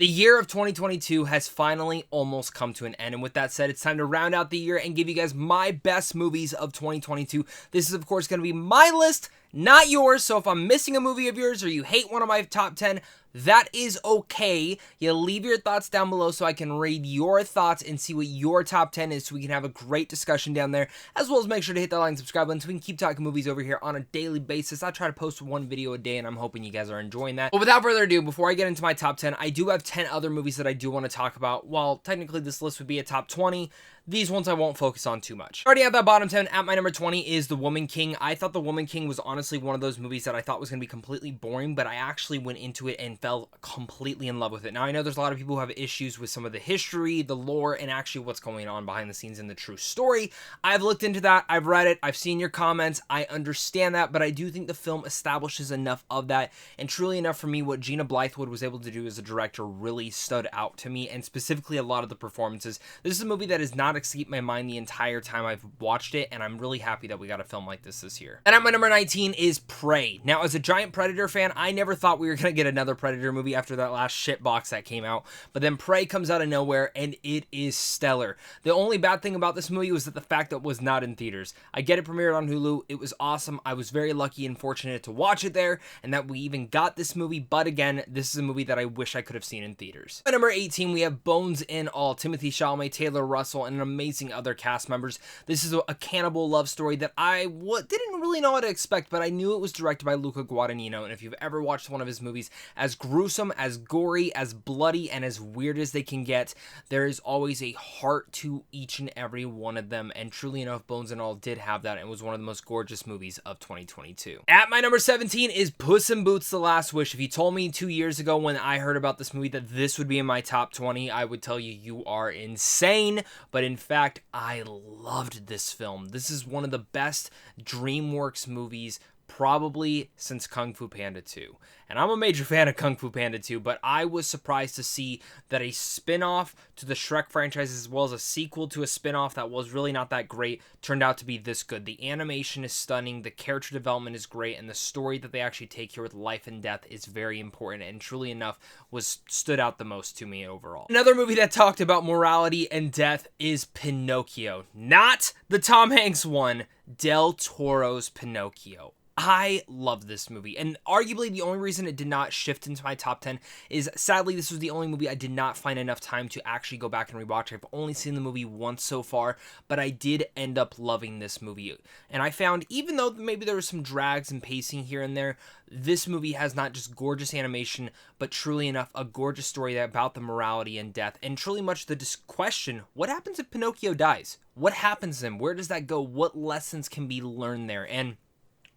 The year of 2022 has finally almost come to an end, and with that said, it's time to round out the year and give you guys my best movies of 2022. This is, of course, going to be my list, not yours, so if I'm missing a movie of yours or you hate one of my top 10, that is okay. You leave your thoughts down below so I can read your thoughts and see what your top 10 is so we can have a great discussion down there, as well as make sure to hit that like and subscribe button so we can keep talking movies over here on a daily basis. I try to post one video a day, and I'm hoping you guys are enjoying that. But without further ado, before I get into my top 10, I do have 10 other movies that I do want to talk about. While technically this list would be a top 20, these ones I won't focus on too much. Starting at that bottom 10, at my number 20 is The Woman King. I thought The Woman King was honestly one of those movies that I thought was going to be completely boring, but I actually went into it and fell completely in love with it. Now, I know there's a lot of people who have issues with some of the history, the lore, and actually what's going on behind the scenes in the true story. I've looked into that, I've read it, I've seen your comments, I understand that, but I do think the film establishes enough of that, and truly enough for me, what Gina Blythewood was able to do as a director really stood out to me, and specifically a lot of the performances. This is a movie that has not escaped my mind the entire time I've watched it, and I'm really happy that we got a film like this year. And at my number 19 is Prey. Now, as a giant Predator fan, I never thought we were going to get another Predator movie after that last shit box that came out, but then Prey comes out of nowhere, and it is stellar. The only bad thing about this movie was that the fact that it was not in theaters. I get it premiered on Hulu, it was awesome, I was very lucky and fortunate to watch it there, and that we even got this movie, but again, this is a movie that I wish I could have seen in theaters. At number 18, we have Bones in All, Timothy Chalamet, Taylor Russell, and an amazing other cast members. This is a cannibal love story that I didn't really know what to expect, but I knew it was directed by Luca Guadagnino, and if you've ever watched one of his movies, as gruesome, as gory, as bloody, and as weird as they can get, there is always a heart to each and every one of them, and truly enough, Bones and All did have that, and was one of the most gorgeous movies of 2022. At my number 17 is Puss Boots: The Last Wish. If you told me 2 years ago when I heard about this movie that this would be in my top 20, I would tell you you are insane, but in fact, I loved this film. This is one of the best DreamWorks movies probably since Kung Fu Panda 2. And I'm a major fan of Kung Fu Panda 2, but I was surprised to see that a spin-off to the Shrek franchise, as well as a sequel to a spin-off that was really not that great, turned out to be this good. The animation is stunning, the character development is great, and the story that they actually take here with life and death is very important, and truly enough stood out the most to me overall. Another movie that talked about morality and death is Pinocchio. Not the Tom Hanks one, Del Toro's Pinocchio. I love this movie, and arguably the only reason it did not shift into my top 10 is, sadly, this was the only movie I did not find enough time to actually go back and rewatch. I've only seen the movie once so far, but I did end up loving this movie, and I found, even though maybe there were some drags and pacing here and there, this movie has not just gorgeous animation, but truly enough, a gorgeous story about the morality and death, and truly much the question, what happens if Pinocchio dies? What happens to him? Where does that go? What lessons can be learned there? And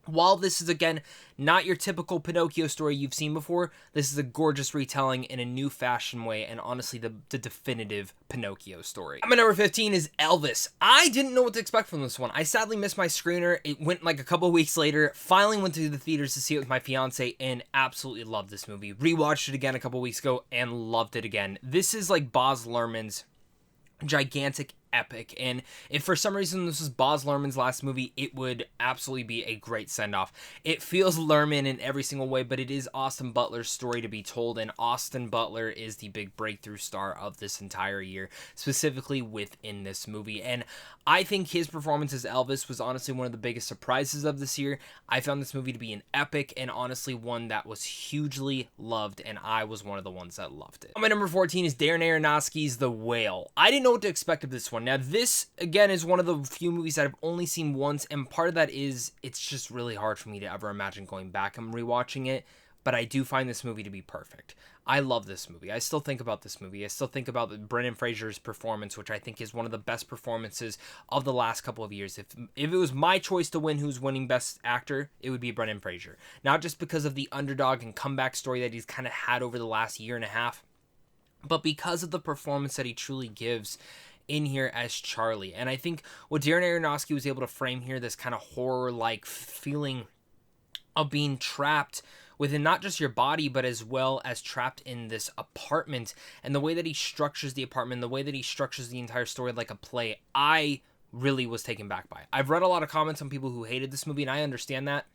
while this is, again, not your typical Pinocchio story you've seen before, this is a gorgeous retelling in a new fashion way, and honestly, the definitive Pinocchio story. My number 15 is Elvis. I didn't know what to expect from this one. I sadly missed my screener. It went like a couple weeks later. Finally went to the theaters to see it with my fiance, and absolutely loved this movie. Rewatched it again a couple weeks ago, and loved it again. This is like Baz Luhrmann's gigantic epic, and if for some reason this was Baz Luhrmann's last movie, it would absolutely be a great send-off. It feels Luhrmann in every single way, but it is Austin Butler's story to be told, and Austin Butler is the big breakthrough star of this entire year, specifically within this movie, and I think his performance as Elvis was honestly one of the biggest surprises of this year. I found this movie to be an epic, and honestly one that was hugely loved, and I was one of the ones that loved it. My number 14 is Darren Aronofsky's The Whale. I didn't know what to expect of this one. Now, this, again, is one of the few movies that I've only seen once, and part of that is it's just really hard for me to ever imagine going back and rewatching it, but I do find this movie to be perfect. I love this movie. I still think about this movie. I still think about Brendan Fraser's performance, which I think is one of the best performances of the last couple of years. If it was my choice to win who's winning Best Actor, it would be Brendan Fraser. Not just because of the underdog and comeback story that he's kind of had over the last year and a half, but because of the performance that he truly gives in here as Charlie. And I think what Darren Aronofsky was able to frame here, this kind of horror-like feeling of being trapped within not just your body, but as well as trapped in this apartment, and the way that he structures the apartment, the way that he structures the entire story like a play, I really was taken back by. I've read a lot of comments on people who hated this movie, and I understand that,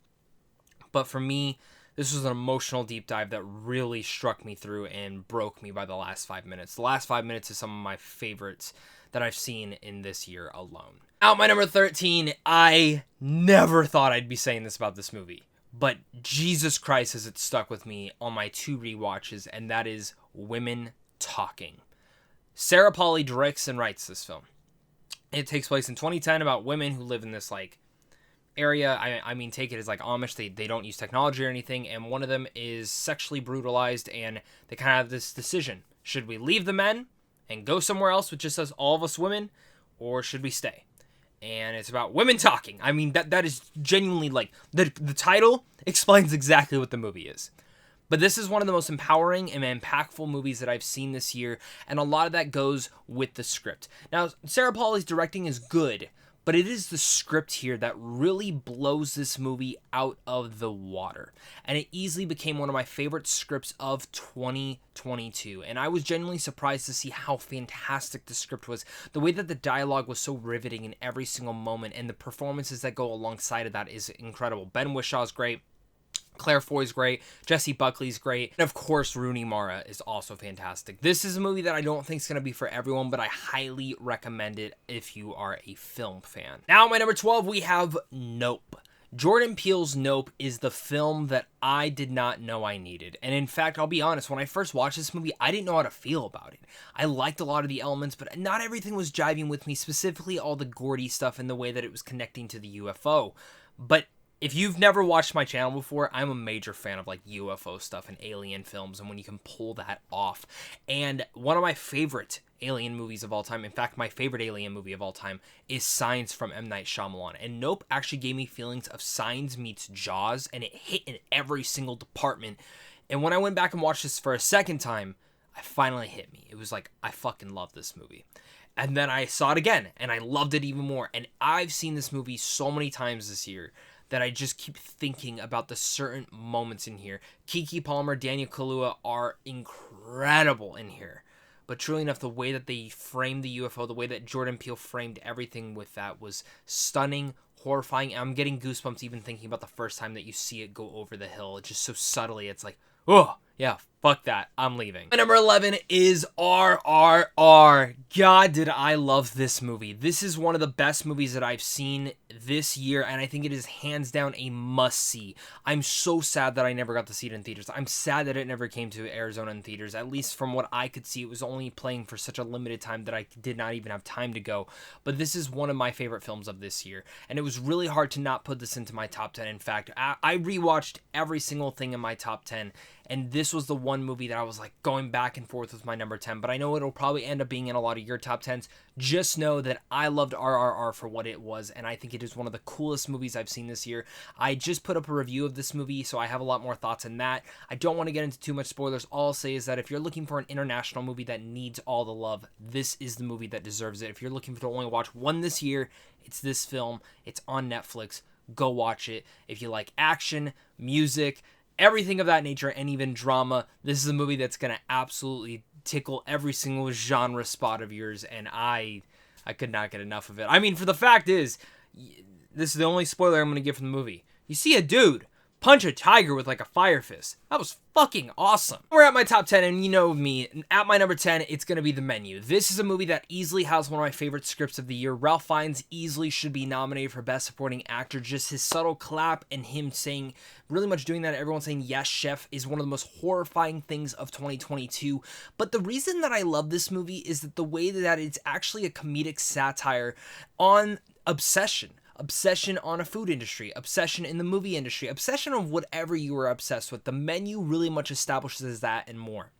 but for me, This was an emotional deep dive that really struck me through and broke me by the last 5 minutes. The last 5 minutes is some of my favorites that I've seen in this year alone. Out my number 13, I never thought I'd be saying this about this movie, but Jesus Christ has it stuck with me on my 2 rewatches, and that is Women Talking. Sarah Polley directs and writes this film. It takes place in 2010 about women who live in this, area. I mean, take it as, Amish. They don't use technology or anything, and one of them is sexually brutalized, and they kind of have this decision. Should we leave the men and go somewhere else with just us, all of us women, or should we stay? And it's about women talking. I mean, that is genuinely, the title explains exactly what the movie is. But this is one of the most empowering and impactful movies that I've seen this year, and a lot of that goes with the script. Now, Sarah Polley's directing is good, but it is the script here that really blows this movie out of the water. And it easily became one of my favorite scripts of 2022. And I was genuinely surprised to see how fantastic the script was. The way that the dialogue was so riveting in every single moment, and the performances that go alongside of that is incredible. Ben Wishaw's great. Claire Foy's great, Jessie Buckley's great, and of course Rooney Mara is also fantastic. This is a movie that I don't think is going to be for everyone, but I highly recommend it if you are a film fan. Now at my number 12, we have Nope. Jordan Peele's Nope is the film that I did not know I needed. And in fact, I'll be honest, when I first watched this movie, I didn't know how to feel about it. I liked a lot of the elements, but not everything was jiving with me, specifically all the Gordy stuff and the way that it was connecting to the UFO. But if you've never watched my channel before, I'm a major fan of UFO stuff and alien films, and when you can pull that off. And one of my favorite alien movies of all time, in fact, my favorite alien movie of all time, is Signs from M. Night Shyamalan. And Nope actually gave me feelings of Signs meets Jaws, and it hit in every single department. And when I went back and watched this for a second time, it finally hit me. It was I fucking love this movie. And then I saw it again, and I loved it even more. And I've seen this movie so many times this year that I just keep thinking about the certain moments in here. Keke Palmer, Daniel Kaluuya are incredible in here. But truly enough, the way that they framed the UFO, the way that Jordan Peele framed everything with that was stunning, horrifying. I'm getting goosebumps even thinking about the first time that you see it go over the hill. It's just so subtly, it's oh, yeah, fuck that. I'm leaving. My number 11 is RRR. God, did I love this movie. This is one of the best movies that I've seen this year, and I think it is hands down a must-see. I'm so sad that I never got to see it in theaters. I'm sad that it never came to Arizona in theaters. At least from what I could see, it was only playing for such a limited time that I did not even have time to go. But this is one of my favorite films of this year, and it was really hard to not put this into my top 10. In fact, I rewatched every single thing in my top 10, and this was the one movie that I was going back and forth with my number 10, but I know it'll probably end up being in a lot of your top 10s. Just know that I loved RRR for what it was, and I think it is one of the coolest movies I've seen this year. I just put up a review of this movie, so I have a lot more thoughts on that. I don't want to get into too much spoilers. All I'll say is that if you're looking for an international movie that needs all the love, this is the movie that deserves it. If you're looking to only watch one this year, it's this film. It's on Netflix. Go watch it. If you like action, music, everything of that nature, and even drama, this is a movie that's going to absolutely tickle every single genre spot of yours, and I could not get enough of it. I mean, for the fact is, this is the only spoiler I'm going to give from the movie. You see a dude punch a tiger with a fire fist. That was fucking awesome. We're at my top 10, and you know me. At my number 10, it's going to be The Menu. This is a movie that easily has one of my favorite scripts of the year. Ralph Fiennes easily should be nominated for Best Supporting Actor. Just his subtle clap and him saying, really much doing that, everyone saying, yes, chef, is one of the most horrifying things of 2022. But the reason that I love this movie is that the way that it's actually a comedic satire on obsession. Obsession on a food industry, obsession in the movie industry, obsession of whatever you are obsessed with. The Menu really much establishes that and more.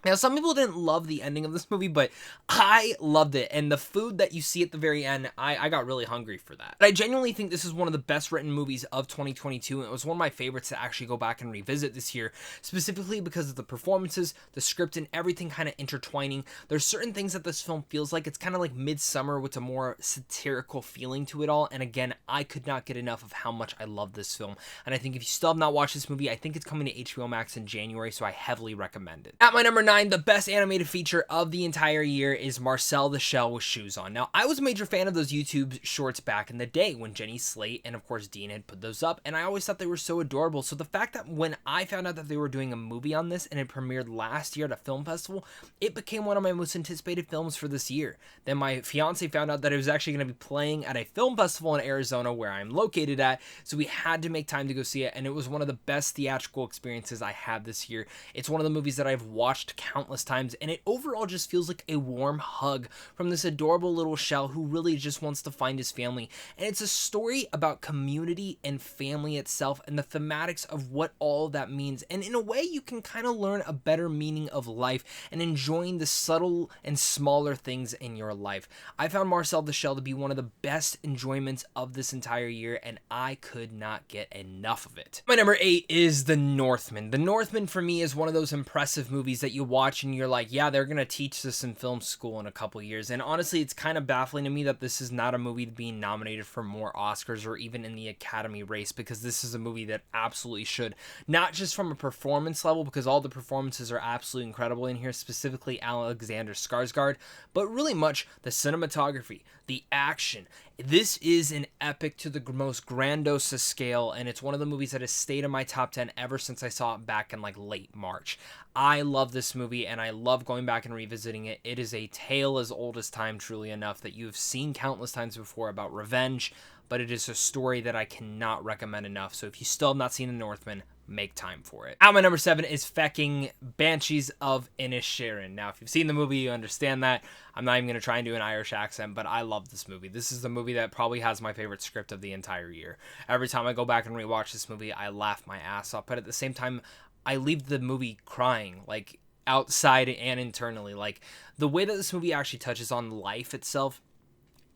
Now, some people didn't love the ending of this movie, but I loved it. And the food that you see at the very end, I got really hungry for that. But I genuinely think this is one of the best written movies of 2022. And it was one of my favorites to actually go back and revisit this year, specifically because of the performances, the script, and everything kind of intertwining. There's certain things that this film feels like. It's kind of like Midsummer with a more satirical feeling to it all. And again, I could not get enough of how much I love this film. And I think if you still have not watched this movie, I think it's coming to HBO Max in January, so I heavily recommend it. At my number 9, 9, the best animated feature of the entire year is Marcel the Shell with shoes on. Now, I was a major fan of those YouTube shorts back in the day when Jenny Slate and, of course, Dean had put those up, and I always thought they were so adorable. So the fact that when I found out that they were doing a movie on this and it premiered last year at a film festival, it became one of my most anticipated films for this year. Then my fiance found out that it was actually going to be playing at a film festival in Arizona where I'm located at, so we had to make time to go see it, and it was one of the best theatrical experiences I had this year. It's one of the movies that I've watched countless times, and it overall just feels like a warm hug from this adorable little shell who really just wants to find his family. And it's a story about community and family itself and the thematics of what all that means. And in a way, you can kind of learn a better meaning of life and enjoying the subtle and smaller things in your life. I found Marcel the Shell to be one of the best enjoyments of this entire year, and I could not get enough of it. My number 8 is The Northman. The Northman for me is one of those impressive movies that you watch and you're like, yeah, they're going to teach this in film school in a couple years. And honestly, it's kind of baffling to me that this is not a movie being nominated for more Oscars or even in the Academy race, because this is a movie that absolutely should. Not just from a performance level, because all the performances are absolutely incredible in here, specifically Alexander Skarsgård, but really much the cinematography, the action. This is an epic to the most grandiose scale, and it's one of the movies that has stayed in my top 10 ever since I saw it back in like late March. I love this movie, and I love going back and revisiting it. It is a tale as old as time, truly enough, that you've seen countless times before about revenge, but it is a story that I cannot recommend enough. So if you still have not seen The Northman, make time for it. At my number 7 is fecking Banshees of Inisherin. Now, if you've seen the movie, you understand that. I'm not even going to try and do an Irish accent, but I love this movie. This is the movie that probably has my favorite script of the entire year. Every time I go back and rewatch this movie, I laugh my ass off, but at the same time, I leave the movie crying, like outside and internally. Like the way that this movie actually touches on life itself,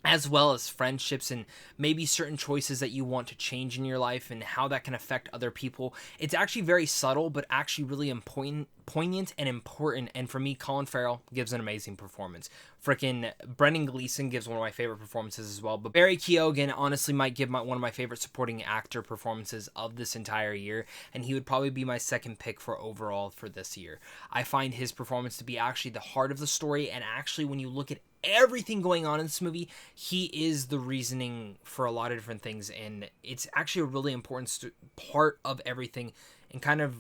as well as friendships and maybe certain choices that you want to change in your life and how that can affect other people. It's actually very subtle, but actually really poignant and important. And for me, Colin Farrell gives an amazing performance. Frickin' Brendan Gleeson gives one of my favorite performances as well. But Barry Keoghan honestly might give one of my favorite supporting actor performances of this entire year. And he would probably be my second pick for overall for this year. I find his performance to be actually the heart of the story. And actually, when you look at everything going on in this movie, he is the reasoning for a lot of different things, and it's actually a really important part of everything and kind of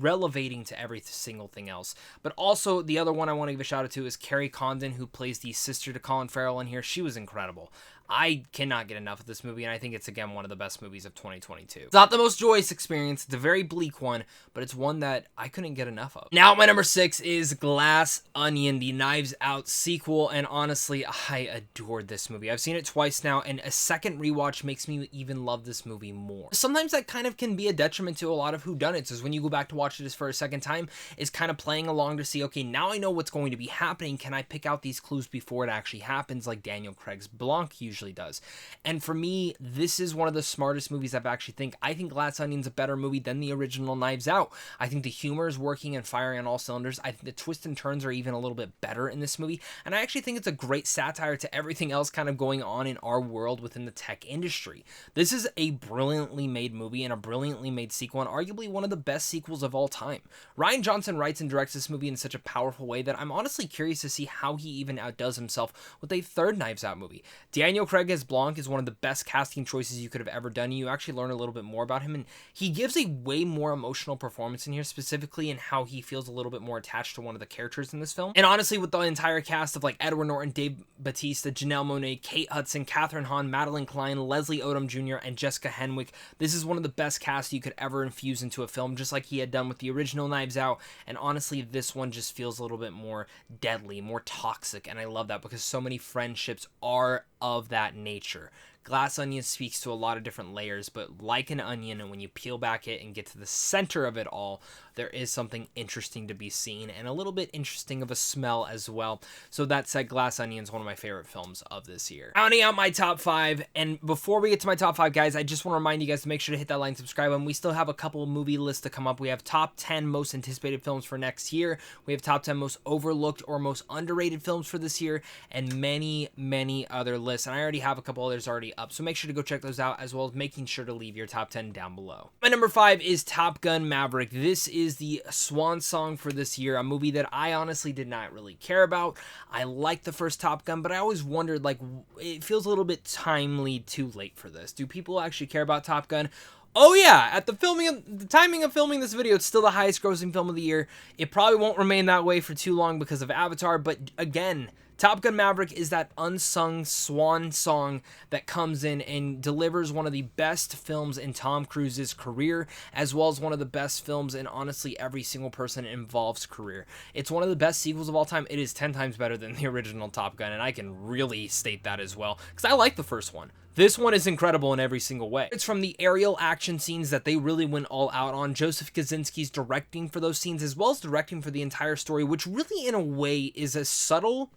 relevating to every single thing else. But also, the other one I want to give a shout out to is Carrie Condon, who plays the sister to Colin Farrell in here. She was incredible. I cannot get enough of this movie, and I think it's, again, one of the best movies of 2022. It's not the most joyous experience. It's a very bleak one, but it's one that I couldn't get enough of. Now, my number 6 is Glass Onion, the Knives Out sequel, and honestly, I adored this movie. I've seen it twice now, and a second rewatch makes me even love this movie more. Sometimes that kind of can be a detriment to a lot of whodunits, is when you go back to watch this for a second time, is kind of playing along to see, okay, now I know what's going to be happening. Can I pick out these clues before it actually happens, like Daniel Craig's Blanc usually does? And for me, this is one of the smartest movies I think Glass Onion's a better movie than the original Knives Out. I think the humor is working and firing on all cylinders. I think the twists and turns are even a little bit better in this movie, and I actually think it's a great satire to everything else kind of going on in our world within the tech industry. This is a brilliantly made movie and a brilliantly made sequel, and arguably one of the best sequels of all time. Rian Johnson writes and directs this movie in such a powerful way that I'm honestly curious to see how he even outdoes himself with a third Knives Out movie. Daniel Craig as Blanc is one of the best casting choices you could have ever done. You actually learn a little bit more about him, and he gives a way more emotional performance in here, specifically in how he feels a little bit more attached to one of the characters in this film. And honestly, with the entire cast of like Edward Norton, Dave Bautista, Janelle Monáe, Kate Hudson, Kathryn Hahn, Madeline Klein, Leslie Odom Jr., and Jessica Henwick, this is one of the best casts you could ever infuse into a film, just like he had done with the original Knives Out. And honestly, this one just feels a little bit more deadly, more toxic, and I love that because so many friendships are of that nature. Glass Onion speaks to a lot of different layers, but like an onion, and when you peel back it and get to the center of it all, there is something interesting to be seen and a little bit interesting of a smell as well. So that said, Glass Onion is one of my favorite films of this year. Rounding out my top 5, and before we get to my top 5, guys, I just want to remind you guys to make sure to hit that like and subscribe, and we still have a couple of movie lists to come up. We have top 10 most anticipated films for next year. We have top 10 most overlooked or most underrated films for this year, and many, many other lists. And I already have a couple others already up. So make sure to go check those out, as well as making sure to leave your top 10 down below. My number 5 is Top Gun Maverick. This is the swan song for this year, a movie that I honestly did not really care about. I liked the first Top Gun, but I always wondered, like, it feels a little bit timely too late for this. Do people actually care about Top Gun? Oh yeah, at the timing of filming this video, it's still the highest grossing film of the year. It probably won't remain that way for too long because of Avatar, but again, Top Gun Maverick is that unsung swan song that comes in and delivers one of the best films in Tom Cruise's career, as well as one of the best films in honestly every single person involved's career. It's one of the best sequels of all time. It is 10 times better than the original Top Gun, and I can really state that as well, because I like the first one. This one is incredible in every single way. It's from the aerial action scenes that they really went all out on. Joseph Kosinski's directing for those scenes, as well as directing for the entire story, which really in a way is a subtle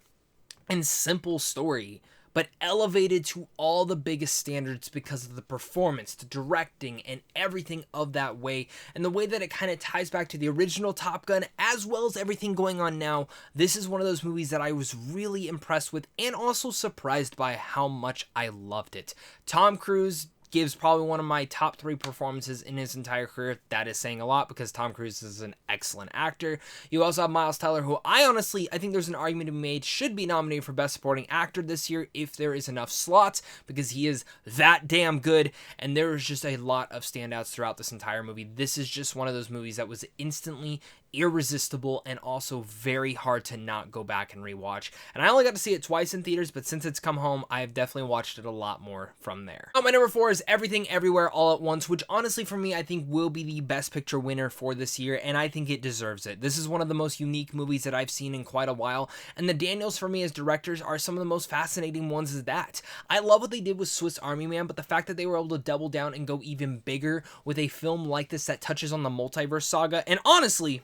and simple story, but elevated to all the biggest standards because of the performance, the directing, and everything of that way, and the way that it kind of ties back to the original Top Gun, as well as everything going on now. This is one of those movies that I was really impressed with, and also surprised by how much I loved it. Tom Cruise gives probably one of my top 3 performances in his entire career. That is saying a lot because Tom Cruise is an excellent actor. You also have Miles Teller, who I think there's an argument to be made should be nominated for Best Supporting Actor this year if there is enough slots, because he is that damn good, and there is just a lot of standouts throughout this entire movie. This is just one of those movies that was instantly irresistible and also very hard to not go back and rewatch. And I only got to see it twice in theaters, but since it's come home, I have definitely watched it a lot more from there. My number 4 is Everything Everywhere All at Once, which honestly for me I think will be the Best Picture winner for this year, and I think it deserves it. This is one of the most unique movies that I've seen in quite a while, and the Daniels for me as directors are some of the most fascinating ones as that. I love what they did with Swiss Army Man, but the fact that they were able to double down and go even bigger with a film like this that touches on the multiverse saga, and honestly,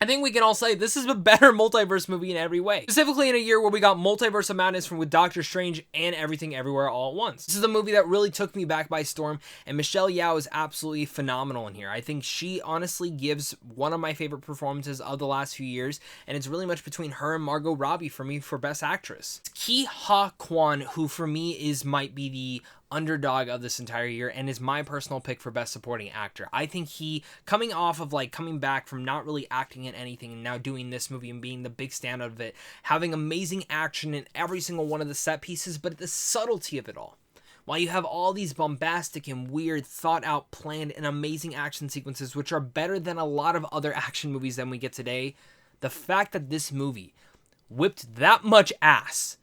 I think we can all say this is a better multiverse movie in every way. Specifically in a year where we got Multiverse of Madness with Doctor Strange and Everything Everywhere All at Once. This is a movie that really took me back by storm, and Michelle Yeoh is absolutely phenomenal in here. I think she honestly gives one of my favorite performances of the last few years, and it's really much between her and Margot Robbie for me for Best Actress. It's Ki Ha Kwan, who for me might be the underdog of this entire year and is my personal pick for Best Supporting Actor. I think he, coming back from not really acting in anything and now doing this movie and being the big standout of it, having amazing action in every single one of the set pieces, but the subtlety of it all. While you have all these bombastic and weird, thought out, planned, and amazing action sequences, which are better than a lot of other action movies than we get today, the fact that this movie whipped that much ass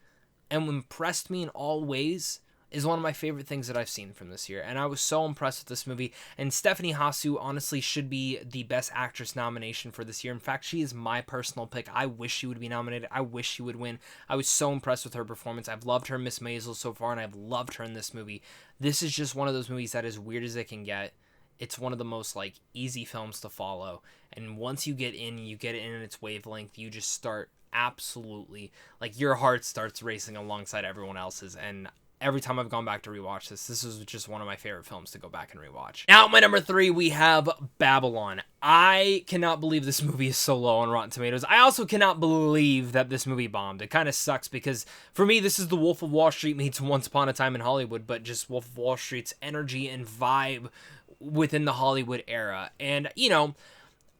and impressed me in all ways is one of my favorite things that I've seen from this year, and I was so impressed with this movie. And Stephanie Hsu honestly should be the Best Actress nomination for this year. In fact, she is my personal pick. I wish she would be nominated. I wish she would win. I was so impressed with her performance. I've loved her in Miss Maisel so far, and I've loved her in this movie. This is just one of those movies that is weird as it can get. It's one of the most easy films to follow, and once you get in its wavelength, you just start absolutely, your heart starts racing alongside everyone else's. And every time I've gone back to rewatch this is just one of my favorite films to go back and rewatch. Now, my number 3, we have Babylon. I cannot believe this movie is so low on Rotten Tomatoes. I also cannot believe that this movie bombed. It kind of sucks because for me, this is the Wolf of Wall Street meets Once Upon a Time in Hollywood, but just Wolf of Wall Street's energy and vibe within the Hollywood era. And,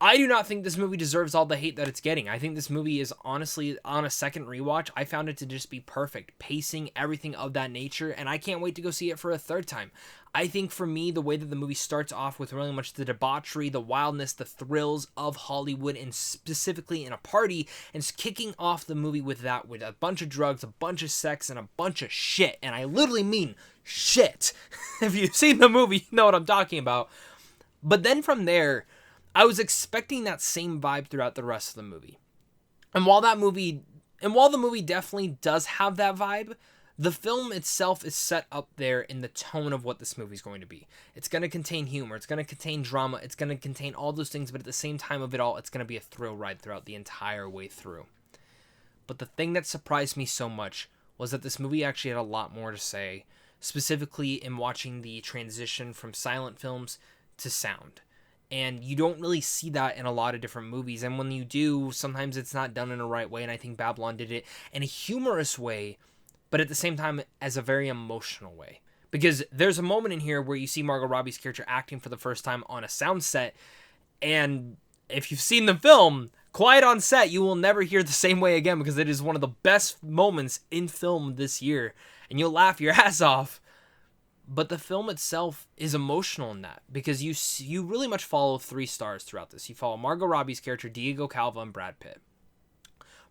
I do not think this movie deserves all the hate that it's getting. I think this movie is honestly, on a second rewatch, I found it to just be perfect. Pacing, everything of that nature, and I can't wait to go see it for a third time. I think for me, the way that the movie starts off with really much the debauchery, the wildness, the thrills of Hollywood, and specifically in a party, and it's kicking off the movie with that, with a bunch of drugs, a bunch of sex, and a bunch of shit. And I literally mean shit. If you've seen the movie, you know what I'm talking about. But then from there, I was expecting that same vibe throughout the rest of the movie. And while the movie definitely does have that vibe, the film itself is set up there in the tone of what this movie is going to be. It's going to contain humor, it's going to contain drama, it's going to contain all those things, but at the same time of it all, it's going to be a thrill ride throughout the entire way through. But the thing that surprised me so much was that this movie actually had a lot more to say, specifically in watching the transition from silent films to sound. And you don't really see that in a lot of different movies. And when you do, sometimes it's not done in a right way. And I think Babylon did it in a humorous way, but at the same time, as a very emotional way. Because there's a moment in here where you see Margot Robbie's character acting for the first time on a sound set, and if you've seen the film, quiet on set, you will never hear the same way again, because it is one of the best moments in film this year, and you'll laugh your ass off. But the film itself is emotional in that, because you really much follow 3 stars throughout this. You follow Margot Robbie's character, Diego Calva, and Brad Pitt.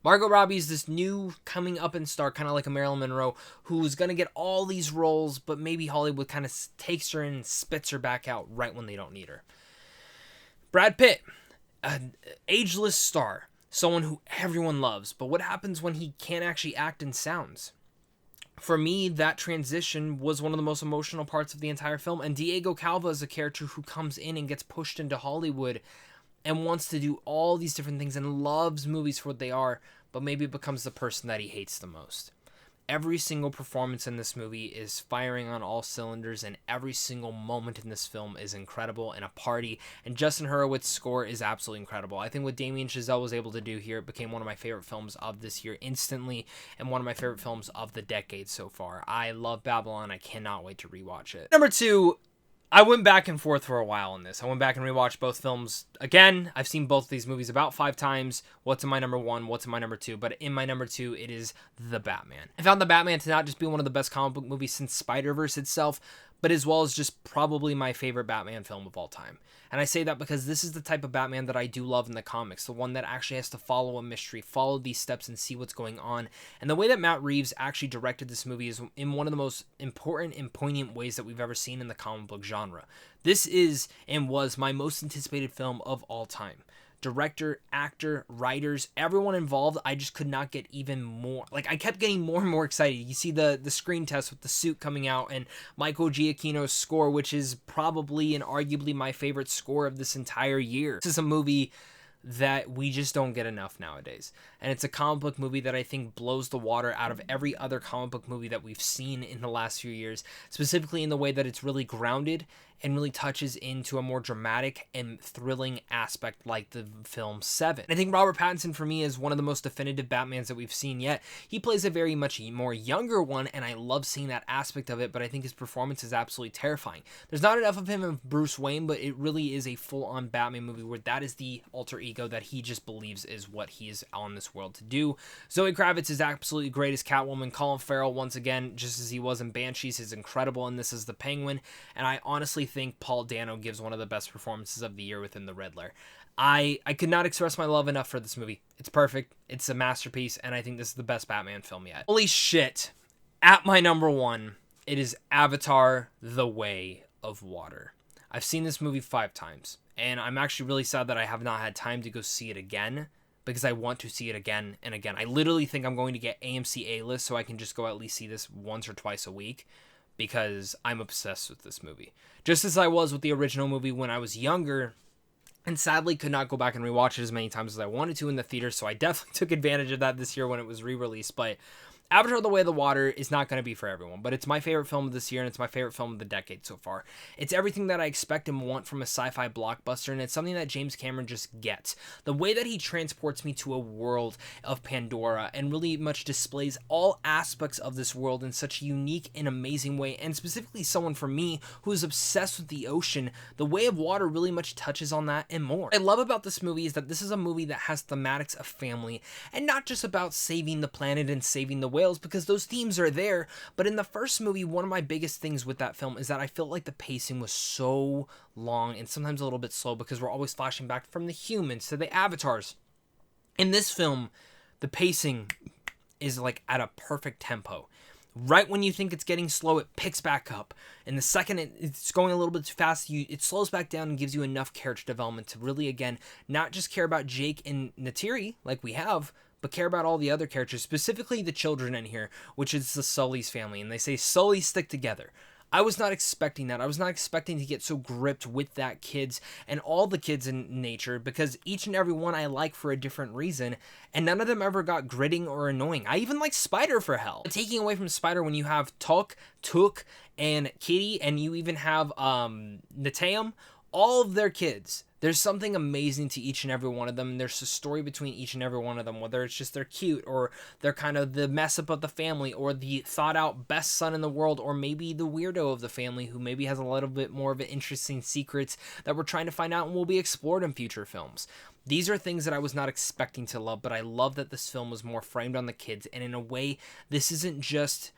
Margot Robbie is this new coming up and star, kind of like a Marilyn Monroe, who's going to get all these roles, but maybe Hollywood kind of takes her in and spits her back out right when they don't need her. Brad Pitt, an ageless star, someone who everyone loves, but what happens when he can't actually act in sounds? For me, that transition was one of the most emotional parts of the entire film, and Diego Calva is a character who comes in and gets pushed into Hollywood and wants to do all these different things and loves movies for what they are, but maybe becomes the person that he hates the most. Every single performance in this movie is firing on all cylinders, and every single moment in this film is incredible and a party, and Justin Hurwitz's score is absolutely incredible. I think what Damien Chazelle was able to do here, it became one of my favorite films of this year instantly, and one of my favorite films of the decade so far. I love Babylon. I cannot wait to rewatch it. Number 2, I went back and forth for a while on this. I went back and rewatched both films again. I've seen both of these movies about 5 times. What's in my number 1? What's in my number 2? But in my number 2, it is The Batman. I found The Batman to not just be one of the best comic book movies since Spider-Verse itself, but as well as just probably my favorite Batman film of all time. And I say that because this is the type of Batman that I do love in the comics, the one that actually has to follow a mystery, follow these steps and see what's going on. And the way that Matt Reeves actually directed this movie is in one of the most important and poignant ways that we've ever seen in the comic book genre. This is and was my most anticipated film of all time. Director, actor, writers, everyone involved, I just could not get even more. I kept getting more and more excited. You see the screen test with the suit coming out and Michael Giacchino's score, which is probably and arguably my favorite score of this entire year. This is a movie that we just don't get enough nowadays. And it's a comic book movie that I think blows the water out of every other comic book movie that we've seen in the last few years, specifically in the way that it's really grounded and really touches into a more dramatic and thrilling aspect like the film Seven. I think Robert Pattinson for me is one of the most definitive Batmans that we've seen yet. He plays a very much more younger one, and I love seeing that aspect of it, but I think his performance is absolutely terrifying. There's not enough of him in Bruce Wayne, but it really is a full-on Batman movie where that is the alter ego that he just believes is what he is on this world to do. Zoe Kravitz is absolutely great as Catwoman. Colin Farrell, once again, just as he was in Banshees, is incredible, and this is the Penguin, and I honestly think Paul Dano gives one of the best performances of the year within the Riddler. I could not express my love enough for this movie. It's perfect. It's a masterpiece, and I think this is the best Batman film yet. Holy shit. At my number 1, it is Avatar: The Way of Water. I've seen this movie 5 times, and I'm actually really sad that I have not had time to go see it again, because I want to see it again and again. I literally think I'm going to get AMC A-list so I can just go at least see this once or twice a week, because I'm obsessed with this movie. Just as I was with the original movie when I was younger, and sadly could not go back and rewatch it as many times as I wanted to in the theater, so I definitely took advantage of that this year when it was re-released. But Avatar: The Way of the Water is not going to be for everyone, but it's my favorite film of this year, and it's my favorite film of the decade so far. It's everything that I expect and want from a sci-fi blockbuster, and it's something that James Cameron just gets. The way that he transports me to a world of Pandora and really much displays all aspects of this world in such a unique and amazing way, and specifically someone for me who is obsessed with the ocean, The Way of Water really much touches on that and more. What I love about this movie is that this is a movie that has thematics of family, and not just about saving the planet and saving the whales, because those themes are there. But in the first movie, one of my biggest things with that film is that I felt like the pacing was so long and sometimes a little bit slow, because we're always flashing back from the humans to the avatars. In this film, the pacing is at a perfect tempo. Right when you think it's getting slow, it picks back up. And the second it's going a little bit too fast, it slows back down and gives you enough character development to really, again, not just care about Jake and Neytiri like we have, but care about all the other characters, specifically the children in here, which is the Sully's family. And they say Sully stick together. I was not expecting that. I was not expecting to get so gripped with that kids and all the kids in nature, because each and every one I like for a different reason, and none of them ever got gritting or annoying. I even like Spider, for hell. Taking away from Spider when you have Tuk, and Kitty, and you even have Nateum, all of their kids, there's something amazing to each and every one of them. There's a story between each and every one of them, whether it's just they're cute, or they're kind of the mess up of the family, or the thought out best son in the world, or maybe the weirdo of the family who maybe has a little bit more of an interesting secrets that we're trying to find out and will be explored in future films. These are things that I was not expecting to love, but I love that this film was more framed on the kids, and in a way, this isn't just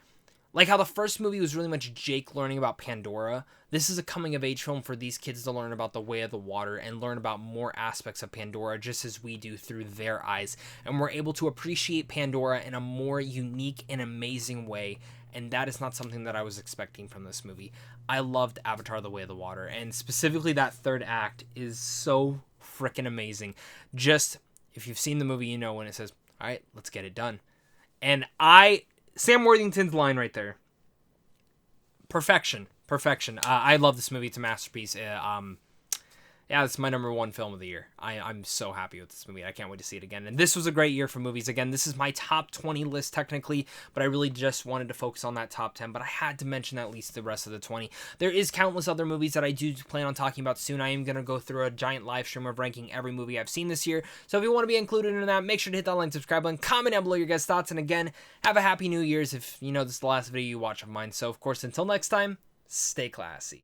like how the first movie was really much Jake learning about Pandora. This is a coming-of-age film for these kids to learn about the way of the water and learn about more aspects of Pandora just as we do through their eyes. And we're able to appreciate Pandora in a more unique and amazing way, and that is not something that I was expecting from this movie. I loved Avatar: The Way of the Water, and specifically that third act is so freaking amazing. Just, if you've seen the movie, you know when it says, all right, let's get it done. And Sam Worthington's line right there. Perfection. I love this movie. It's a masterpiece. Yeah, it's my number one film of the year. I'm so happy with this movie. I can't wait to see it again. And this was a great year for movies. Again, this is my top 20 list technically, but I really just wanted to focus on that top 10, but I had to mention at least the rest of the 20. There is countless other movies that I do plan on talking about soon. I am going to go through a giant live stream of ranking every movie I've seen this year. So if you want to be included in that, make sure to hit that like, subscribe button, comment down below your guys' thoughts, and again, have a happy New Year's if you know this is the last video you watch of mine. So of course, until next time, stay classy.